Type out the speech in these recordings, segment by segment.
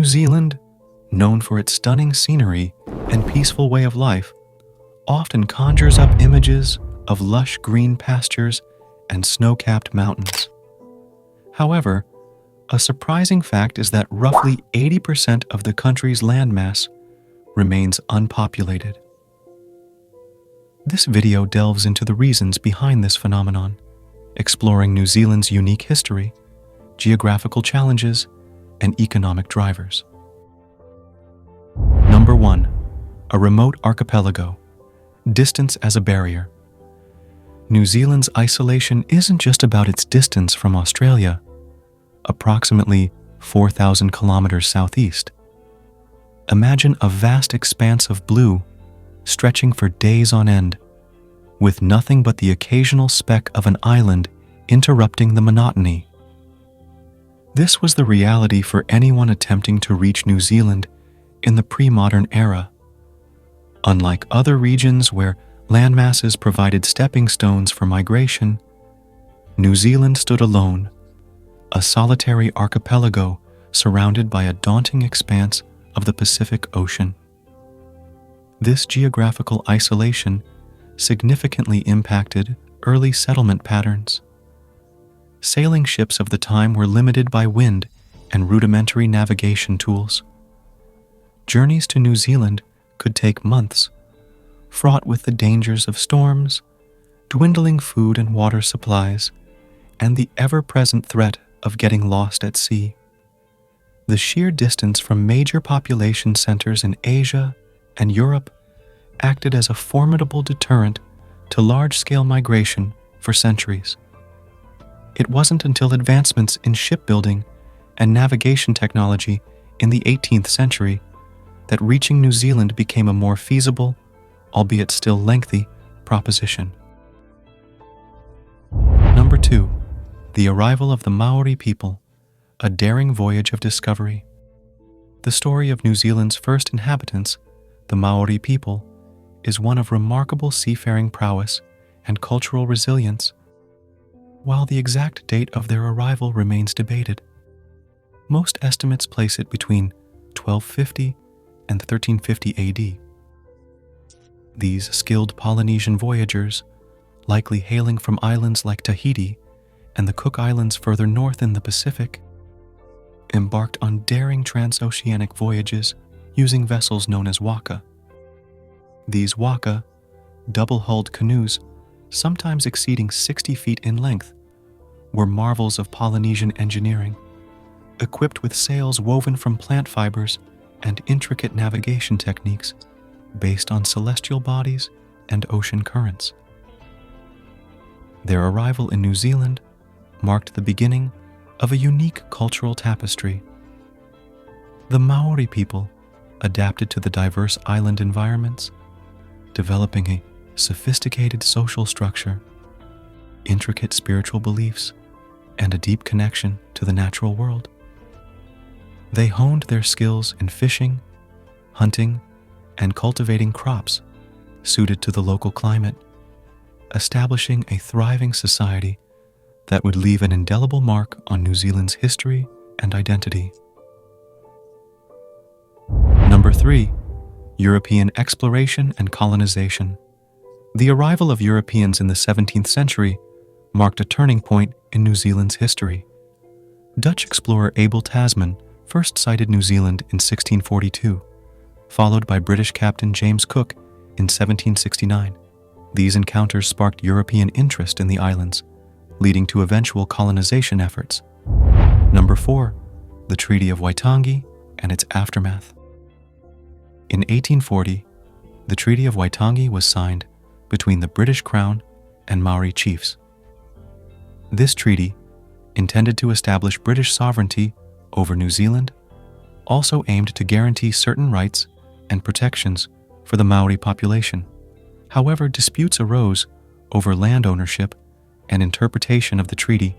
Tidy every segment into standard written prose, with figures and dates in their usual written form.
New Zealand, known for its stunning scenery and peaceful way of life, often conjures up images of lush green pastures and snow-capped mountains. However, a surprising fact is that roughly 80% of the country's landmass remains unpopulated. This video delves into the reasons behind this phenomenon, exploring New Zealand's unique history, geographical challenges, and economic drivers. Number 1. A remote archipelago. Distance as a barrier. New Zealand's isolation isn't just about its distance from Australia, approximately 4,000 kilometers southeast. Imagine a vast expanse of blue stretching for days on end, with nothing but the occasional speck of an island interrupting the monotony. This was the reality for anyone attempting to reach New Zealand in the pre-modern era. Unlike other regions where landmasses provided stepping stones for migration, New Zealand stood alone, a solitary archipelago surrounded by a daunting expanse of the Pacific Ocean. This geographical isolation significantly impacted early settlement patterns. Sailing ships of the time were limited by wind and rudimentary navigation tools. Journeys to New Zealand could take months, fraught with the dangers of storms, dwindling food and water supplies, and the ever-present threat of getting lost at sea. The sheer distance from major population centers in Asia and Europe acted as a formidable deterrent to large-scale migration for centuries. It wasn't until advancements in shipbuilding and navigation technology in the 18th century that reaching New Zealand became a more feasible, albeit still lengthy, proposition. Number 2. The arrival of the Maori people, a daring voyage of discovery. The story of New Zealand's first inhabitants, the Maori people, is one of remarkable seafaring prowess and cultural resilience, while the exact date of their arrival remains debated. Most estimates place it between 1250 and 1350 AD. These skilled Polynesian voyagers, likely hailing from islands like Tahiti and the Cook Islands further north in the Pacific, embarked on daring transoceanic voyages using vessels known as waka. These waka, double-hulled canoes, sometimes exceeding 60 feet in length, were marvels of Polynesian engineering, equipped with sails woven from plant fibers and intricate navigation techniques based on celestial bodies and ocean currents. Their arrival in New Zealand marked the beginning of a unique cultural tapestry. The Maori people adapted to the diverse island environments, developing a sophisticated social structure, intricate spiritual beliefs, and a deep connection to the natural world. They honed their skills in fishing, hunting, and cultivating crops suited to the local climate, establishing a thriving society that would leave an indelible mark on New Zealand's history and identity. Number 3. European exploration and colonization. The arrival of Europeans in the 17th century marked a turning point in New Zealand's history. Dutch explorer Abel Tasman first sighted New Zealand in 1642, followed by British Captain James Cook in 1769. These encounters sparked European interest in the islands, leading to eventual colonization efforts. Number 4. The Treaty of Waitangi and its aftermath. In 1840, the Treaty of Waitangi was signed between the British Crown and Maori chiefs. This treaty, intended to establish British sovereignty over New Zealand, also aimed to guarantee certain rights and protections for the Maori population. However, disputes arose over land ownership and interpretation of the treaty,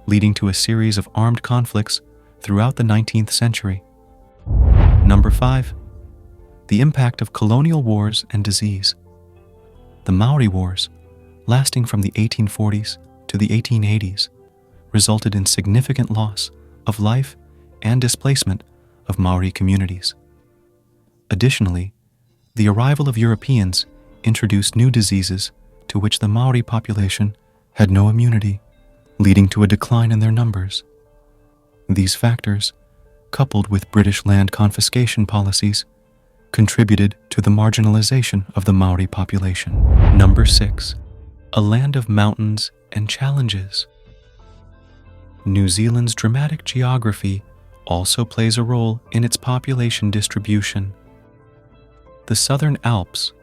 leading to a series of armed conflicts throughout the 19th century. Number 5. The impact of colonial wars and disease. The Maori Wars, lasting from the 1840s to the 1880s, resulted in significant loss of life and displacement of Maori communities. Additionally, the arrival of Europeans introduced new diseases to which the Maori population had no immunity, leading to a decline in their numbers. These factors, coupled with British land confiscation policies, contributed to the marginalization of the Maori population. Number 6. A land of mountains and challenges. New Zealand's dramatic geography also plays a role in its population distribution. The Southern Alps,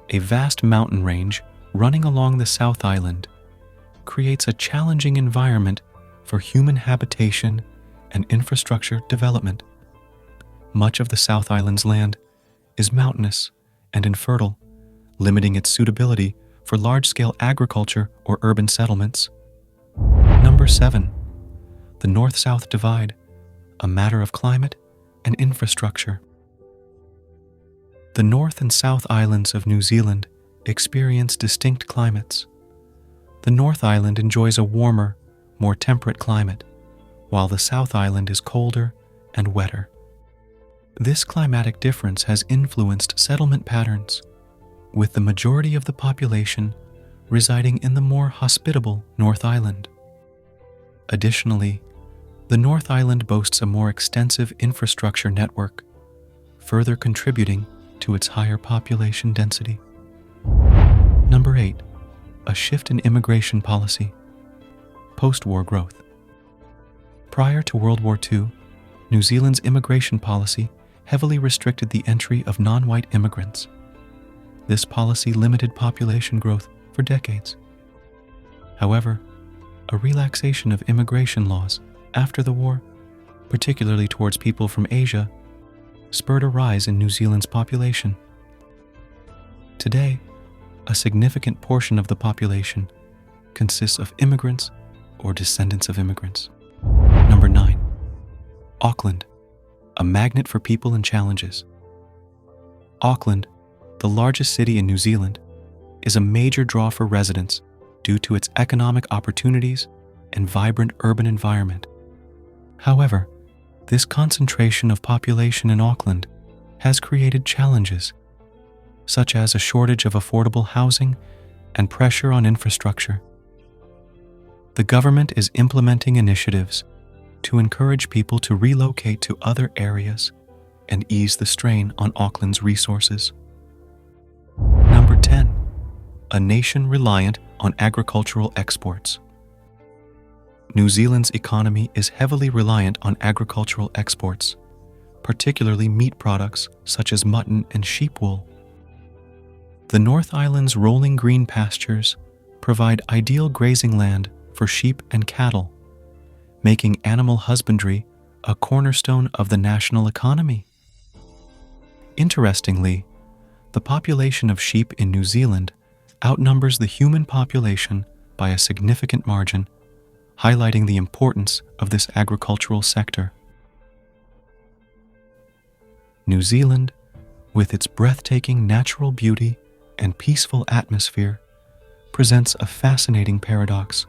a vast mountain range running along the South Island, creates a challenging environment for human habitation and infrastructure development. Much of the South Island's land is mountainous and infertile, limiting its suitability for large-scale agriculture or urban settlements. Number 7. The North-South Divide, a matter of climate and infrastructure. The North and South Islands of New Zealand experience distinct climates. The North Island enjoys a warmer, more temperate climate, while the South Island is colder and wetter. This climatic difference has influenced settlement patterns, with the majority of the population residing in the more hospitable North Island. Additionally, the North Island boasts a more extensive infrastructure network, further contributing to its higher population density. Number 8. A shift in immigration policy. Post-war growth. Prior to World War II, New Zealand's immigration policy heavily restricted the entry of non-white immigrants. This policy limited population growth for decades. However, a relaxation of immigration laws after the war, particularly towards people from Asia, spurred a rise in New Zealand's population. Today, a significant portion of the population consists of immigrants or descendants of immigrants. Number 9. Auckland, a magnet for people and challenges. Auckland, the largest city in New Zealand, is a major draw for residents due to its economic opportunities and vibrant urban environment. However, this concentration of population in Auckland has created challenges, such as a shortage of affordable housing and pressure on infrastructure. The government is implementing initiatives to encourage people to relocate to other areas and ease the strain on Auckland's resources. Number 10. A nation reliant on agricultural exports. New Zealand's economy is heavily reliant on agricultural exports, particularly meat products such as mutton and sheep wool. The North Island's rolling green pastures provide ideal grazing land for sheep and cattle, making animal husbandry a cornerstone of the national economy. Interestingly, the population of sheep in New Zealand outnumbers the human population by a significant margin, highlighting the importance of this agricultural sector. New Zealand, with its breathtaking natural beauty and peaceful atmosphere, presents a fascinating paradox.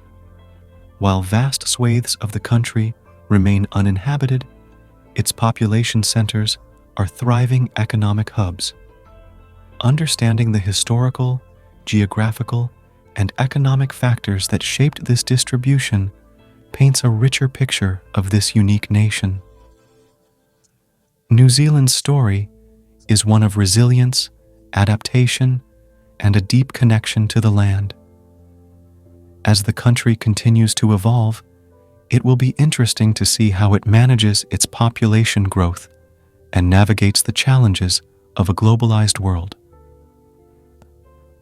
While vast swathes of the country remain uninhabited, its population centers are thriving economic hubs. Understanding the historical, geographical, and economic factors that shaped this distribution paints a richer picture of this unique nation. New Zealand's story is one of resilience, adaptation, and a deep connection to the land. As the country continues to evolve, it will be interesting to see how it manages its population growth and navigates the challenges of a globalized world.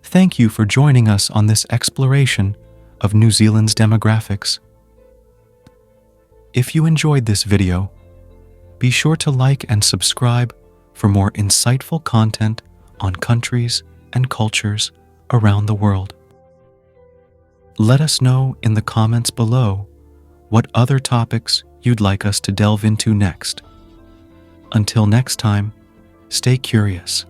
Thank you for joining us on this exploration of New Zealand's demographics. If you enjoyed this video, be sure to like and subscribe for more insightful content on countries and cultures around the world. Let us know in the comments below what other topics you'd like us to delve into next. Until next time, stay curious.